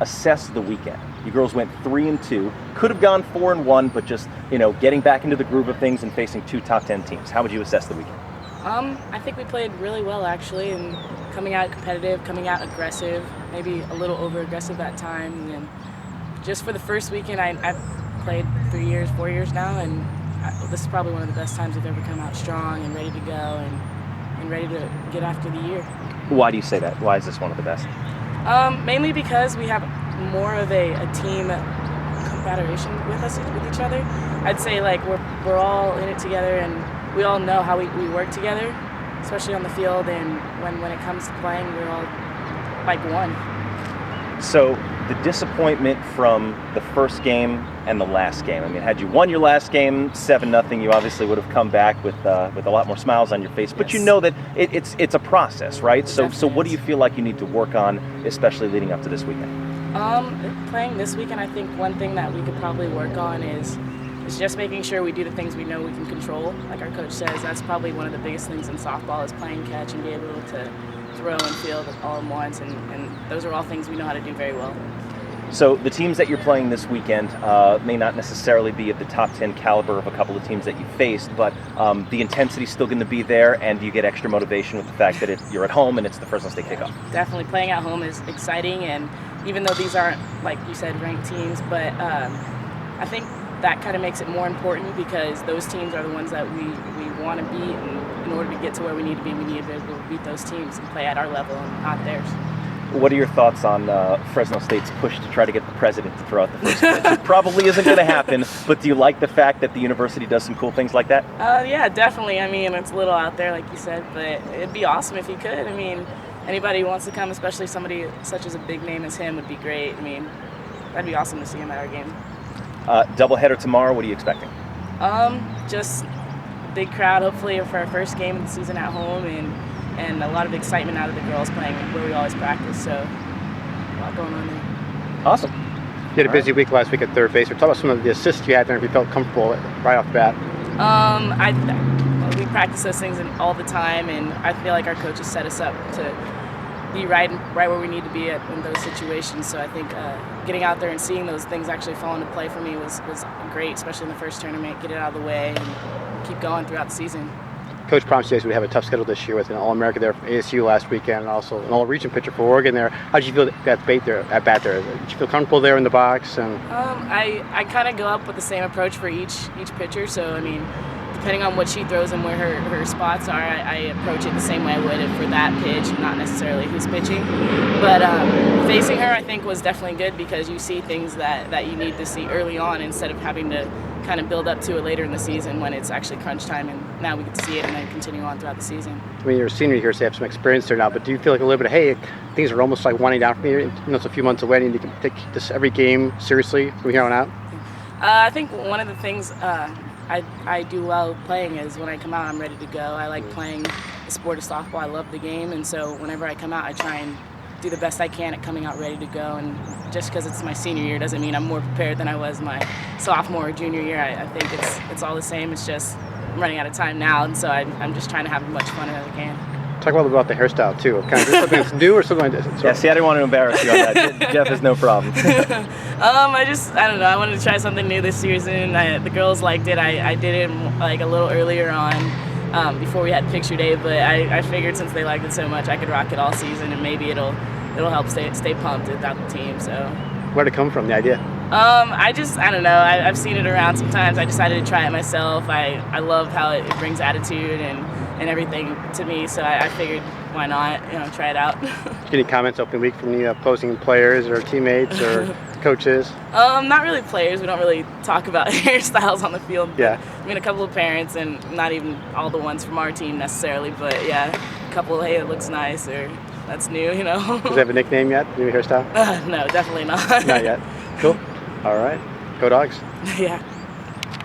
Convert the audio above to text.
Assess the weekend. You girls went 3-2, could have gone 4-1, but just, getting back into the groove of things and facing two top 10 teams. How would you assess the weekend? I think we played really well actually, and coming out competitive, coming out aggressive, maybe a little over-aggressive at times. And just for the first weekend, I've played 4 years now, and this is probably one of the best times we've ever come out strong and ready to go and ready to get after the year. Why do you say that? Why is this one of the best? Mainly because we have more of a team confederation with each other. I'd say like we're all in it together, and we all know how we work together, especially on the field, and when it comes to playing, we're all like one. So the disappointment from the first game and the last game. I mean, had you won your last game 7-0, you obviously would have come back with a lot more smiles on your face. But you know that it's a process, right? So what do you feel like you need to work on, especially leading up to this weekend? Playing this weekend, I think one thing that we could probably work on is just making sure we do the things we know we can control. Like our coach says, that's probably one of the biggest things in softball is playing catch and be able to throw and field all at once, and those are all things we know how to do very well. So the teams that you're playing this weekend may not necessarily be at the top 10 caliber of a couple of teams that you faced, but the intensity's still going to be there, and you get extra motivation with the fact that you're at home and it's the Fresno State kickoff. Definitely playing at home is exciting, and even though these aren't, like you said, ranked teams, but I think that kind of makes it more important because those teams are the ones that we want to beat, and in order to get to where we need to be to be able to beat those teams and play at our level and not theirs. What are your thoughts on Fresno State's push to try to get the president to throw out the first pitch? It probably isn't going to happen, but do you like the fact that the university does some cool things like that? Yeah, definitely. I mean, it's a little out there, like you said, but it'd be awesome if he could. I mean, anybody who wants to come, especially somebody such as a big name as him, would be great. I mean, that'd be awesome to see him at our game. Doubleheader tomorrow, what are you expecting? Just big crowd, hopefully, for our first game of the season at home, and a lot of excitement out of the girls playing where we always practice, so a lot going on there. Awesome. You had a busy week last week at third base. Talk about some of the assists you had there, if you felt comfortable right off the bat. We practice those things all the time, and I feel like our coaches set us up to be right where we need to be in those situations. So I think getting out there and seeing those things actually fall into play for me was great, especially in the first tournament. Get it out of the way and keep going throughout the season. Coach promised you guys would have a tough schedule this year with an All-America there from ASU last weekend, and also an All-Region pitcher for Oregon there. How did you feel at bat there? Did you feel comfortable there in the box? And I kind of go up with the same approach for each pitcher. So I mean, depending on what she throws and where her spots are, I approach it the same way I would for that pitch, not necessarily who's pitching. But facing her, I think, was definitely good because you see things that you need to see early on instead of having to kind of build up to it later in the season when it's actually crunch time, and now we get to see it and then continue on throughout the season. I mean, you're a senior here, so you have some experience there now, but do you feel like a little bit of, hey, things are almost like winding down from here? It's a few months away, and you can take this every game seriously from here on out? I think one of the things I do well playing is when I come out, I'm ready to go. I like playing the sport of softball. I love the game, and so whenever I come out, I try and do the best I can at coming out ready to go. And just because it's my senior year doesn't mean I'm more prepared than I was my sophomore or junior year. I think it's all the same. It's just I'm running out of time now, and so I'm just trying to have as much fun as I can. Talk a little bit about the hairstyle too. Kind of something that's new or something like that. Yeah, see, I didn't want to embarrass you on that. Jeff has no problem. I don't know. I wanted to try something new this season. The girls liked it. I did it like a little earlier on before we had picture day, but I figured since they liked it so much, I could rock it all season, and maybe it'll help stay pumped without the team. So. Where'd it come from, the idea? I don't know. I've seen it around sometimes. I decided to try it myself. I love how it brings attitude and everything to me, so I figured why not, try it out. Any comments open week from the opposing players or teammates or coaches? Not really players. We don't really talk about hairstyles on the field. Yeah. I mean, a couple of parents, and not even all the ones from our team necessarily, but yeah, a couple, hey, it looks nice, or that's new, Does it have a nickname yet, new hairstyle? No, definitely not. Not yet. Cool. All right. Go Dogs. Yeah.